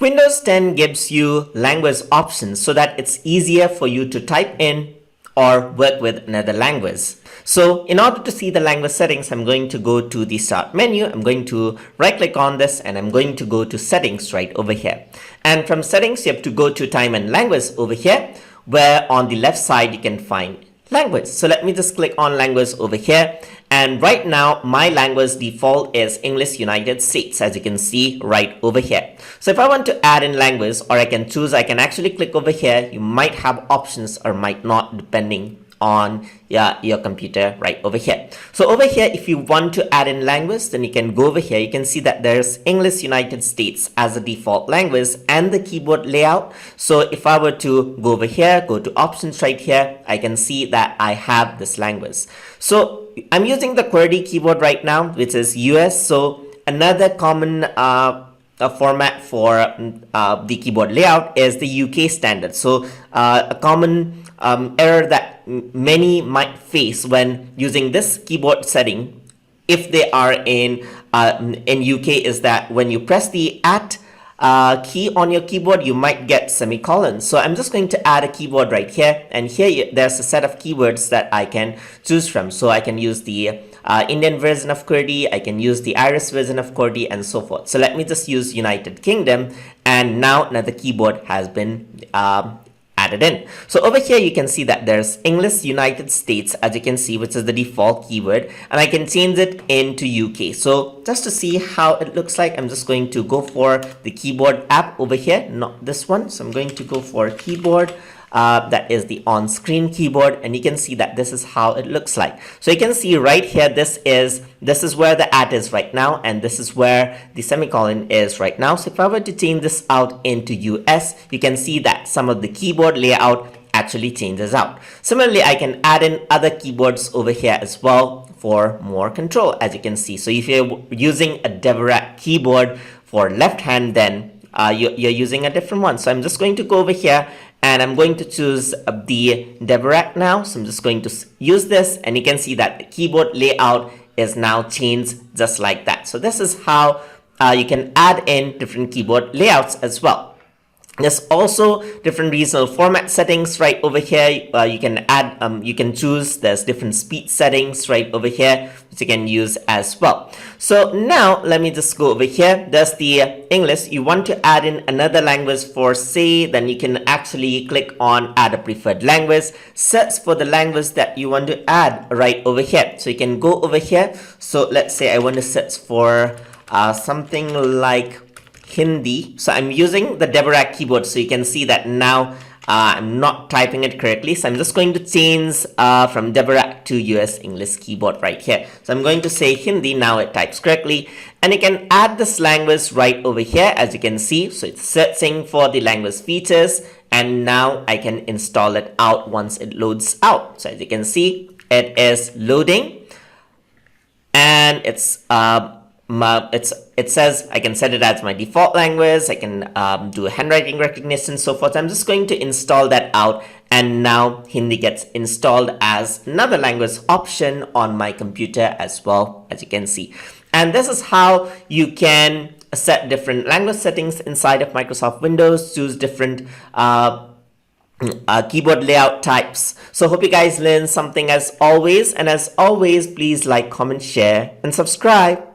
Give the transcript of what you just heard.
Windows 10 gives you language options so that it's easier for you to type in or work with another language. So in order to see the language settings, I'm going to go to the start menu. I'm going to right click on this and I'm going to go to settings right over here. And from settings, you have to go to time and language over here, where on the left side you can find language. So let me just click on language over here. And right now my language default is English United States, as you can see right over here. So if I want to add in language, or I can choose, I can actually click over here. You might have options or might not, depending on your computer right over here. So over here, if you want to add in language, then you can go over here. You can see that there's English United States as a default language and the keyboard layout. So if I were to go over here, go to options right here, I can see that I have this language. So I'm using the QWERTY keyboard right now, which is US. So another common format for the keyboard layout is the UK standard. So a common error that many might face when using this keyboard setting, if they are in UK, is that when you press the @ key on your keyboard, you might get semicolons. So I'm just going to add a keyboard right here, and here there's a set of keywords that I can choose from. So I can use the Indian version of QWERTY, I can use the Irish version of QWERTY, and so forth. So let me just use United Kingdom, and now another keyboard has been added in. So over here you can see that there's English United States, as you can see, which is the default keyword, and I can change it into UK. So just to see how it looks like, I'm just going to go for the keyboard app over here, not this one. So I'm going to go for keyboard. That is the on-screen keyboard, and you can see that this is how it looks like. So you can see right here, this is where the @ is right now, and this is where the semicolon is right now. So if I were to change this out into US, you can see that some of the keyboard layout actually changes out. Similarly, I can add in other keyboards over here as well for more control, as you can see. So if you're using a Deborah keyboard for left hand, then you're using a different one. So I'm just going to go over here and I'm going to choose the Deborah now. So I'm just going to use this, and you can see that the keyboard layout is now changed just like that. So this is how you can add in different keyboard layouts as well. There's also different regional format settings right over here. You can add, you can choose, there's different speed settings right over here, which you can use as well. So now let me just go over here. There's the English. You want to add in another language for say, then you can actually click on add a preferred language, search for the language that you want to add right over here. So you can go over here. So let's say I want to search for something like Hindi. So I'm using the Deborah keyboard, so you can see that now I'm not typing it correctly. So I'm just going to change from Deborah to US English keyboard right here. So I'm going to say Hindi. Now it types correctly, and you can add this language right over here, as you can see. So it's searching for the language features, and now I can install it out once it loads out. So as you can see, it is loading, and it says I can set it as my default language. I can do handwriting recognition, so forth. I'm just going to install that out, and now Hindi gets installed as another language option on my computer as well, as you can see. And this is how you can set different language settings inside of Microsoft Windows, choose different keyboard layout types. So hope you guys learned something as always, and as always, please like, comment, share, and subscribe.